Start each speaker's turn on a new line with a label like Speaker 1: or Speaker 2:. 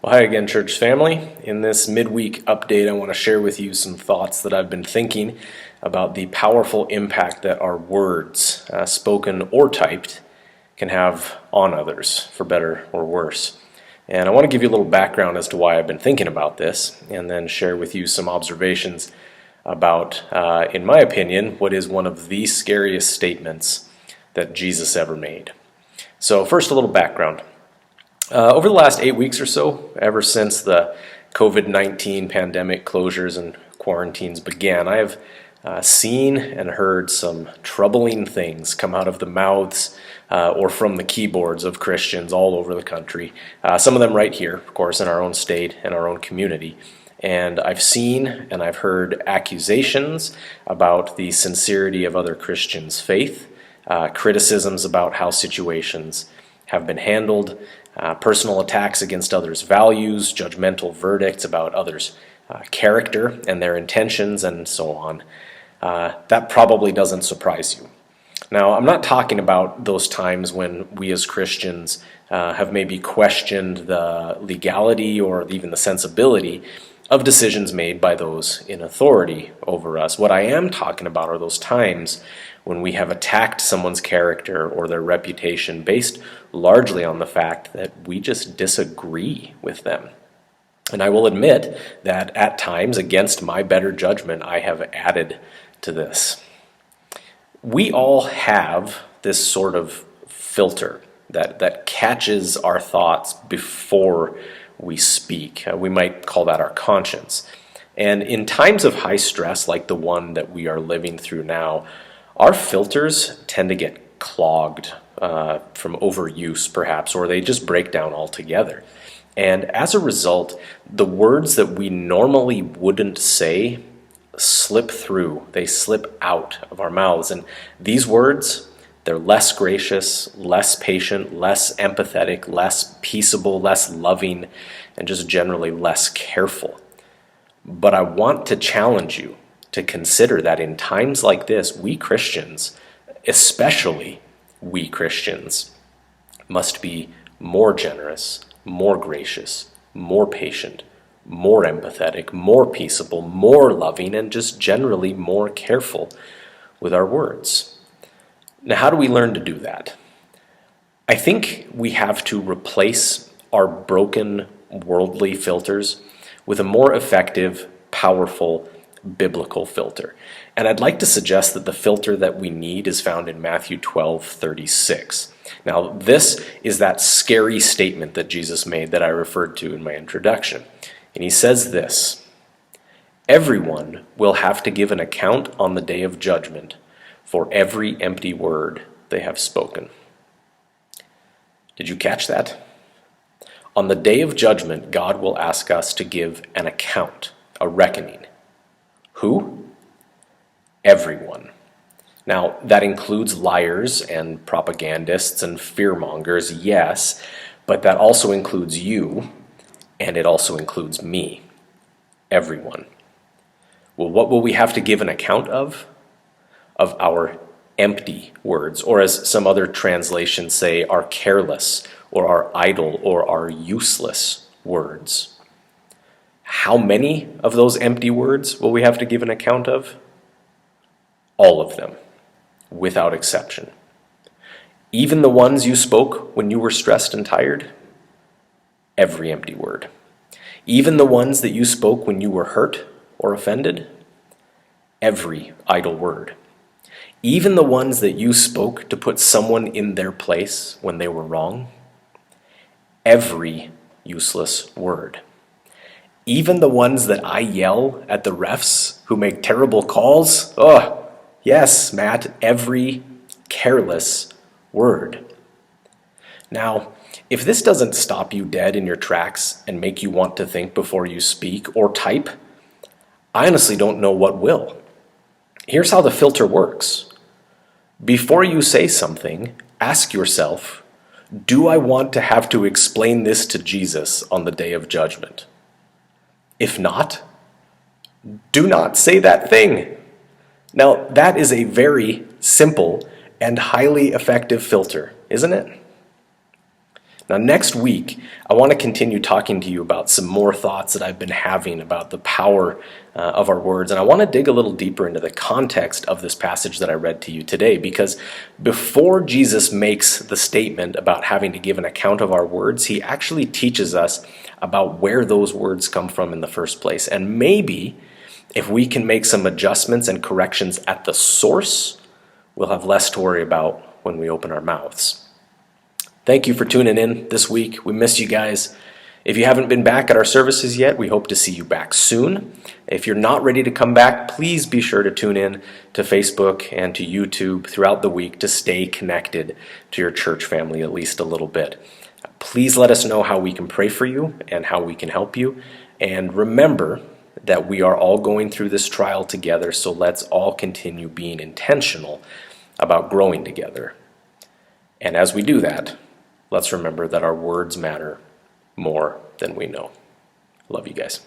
Speaker 1: Well, hi again, church family. In this midweek update, I want to share with you some thoughts that I've been thinking about the powerful impact that our words, spoken or typed, can have on others, for better or worse. And I want to give you a little background as to why I've been thinking about this, and then share with you some observations about, in my opinion, what is one of the scariest statements that Jesus ever made. So first, a little background. Over the last 8 weeks or so, ever since the COVID-19 pandemic closures and quarantines began, I have seen and heard some troubling things come out of the mouths or from the keyboards of Christians all over the country. Some of them right here, of course, in our own state and our own community. And I've seen and I've heard accusations about the sincerity of other Christians' faith, criticisms about how situations have been handled, personal attacks against others' values, judgmental verdicts about others' character and their intentions, and so on. That probably doesn't surprise you. Now, I'm not talking about those times when we as Christians have maybe questioned the legality or even the sensibility of decisions made by those in authority over us. What I am talking about are those times when we have attacked someone's character or their reputation based largely on the fact that we just disagree with them. And I will admit that at times, against my better judgment, I have added to this. We all have this sort of filter that catches our thoughts before we speak. We might call that our conscience. And in times of high stress like the one that we are living through now, our filters tend to get clogged from overuse perhaps, or they just break down altogether. And as a result, the words that we normally wouldn't say slip through, they slip out of our mouths. And these words, they're less gracious, less patient, less empathetic, less peaceable, less loving, and just generally less careful. But I want to challenge you to consider that in times like this, we Christians, especially we Christians, must be more generous, more gracious, more patient, more empathetic, more peaceable, more loving, and just generally more careful with our words. Now, how do we learn to do that? I think we have to replace our broken worldly filters with a more effective, powerful, biblical filter. And I'd like to suggest that the filter that we need is found in Matthew 12:36. Now, this is that scary statement that Jesus made that I referred to in my introduction. And he says this: "Everyone will have to give an account on the day of judgment for every empty word they have spoken." Did you catch that? On the day of judgment, God will ask us to give an account, a reckoning. Who? Everyone. Now, that includes liars and propagandists and fearmongers, yes, but that also includes you, and it also includes me. Everyone. Well, what will we have to give an account of? Of our empty words, or as some other translations say, our careless, or our idle, or our useless words. How many of those empty words will we have to give an account of? All of them, without exception. Even the ones you spoke when you were stressed and tired? Every empty word. Even the ones that you spoke when you were hurt or offended? Every idle word. Even the ones that you spoke to put someone in their place when they were wrong? Every useless word. Even the ones that I yell at the refs who make terrible calls? Oh, yes, Matt, every careless word. Now, if this doesn't stop you dead in your tracks and make you want to think before you speak or type, I honestly don't know what will. Here's how the filter works. Before you say something, ask yourself, do I want to have to explain this to Jesus on the day of judgment? If not, do not say that thing. Now, that is a very simple and highly effective filter, isn't it? Now, next week, I want to continue talking to you about some more thoughts that I've been having about the power of our words. And I want to dig a little deeper into the context of this passage that I read to you today, because before Jesus makes the statement about having to give an account of our words, he actually teaches us about where those words come from in the first place. And maybe if we can make some adjustments and corrections at the source, we'll have less to worry about when we open our mouths. Thank you for tuning in this week. We miss you guys. If you haven't been back at our services yet, we hope to see you back soon. If you're not ready to come back, please be sure to tune in to Facebook and to YouTube throughout the week to stay connected to your church family at least a little bit. Please let us know how we can pray for you and how we can help you. And remember that we are all going through this trial together, so let's all continue being intentional about growing together. And as we do that, let's remember that our words matter more than we know. Love you guys.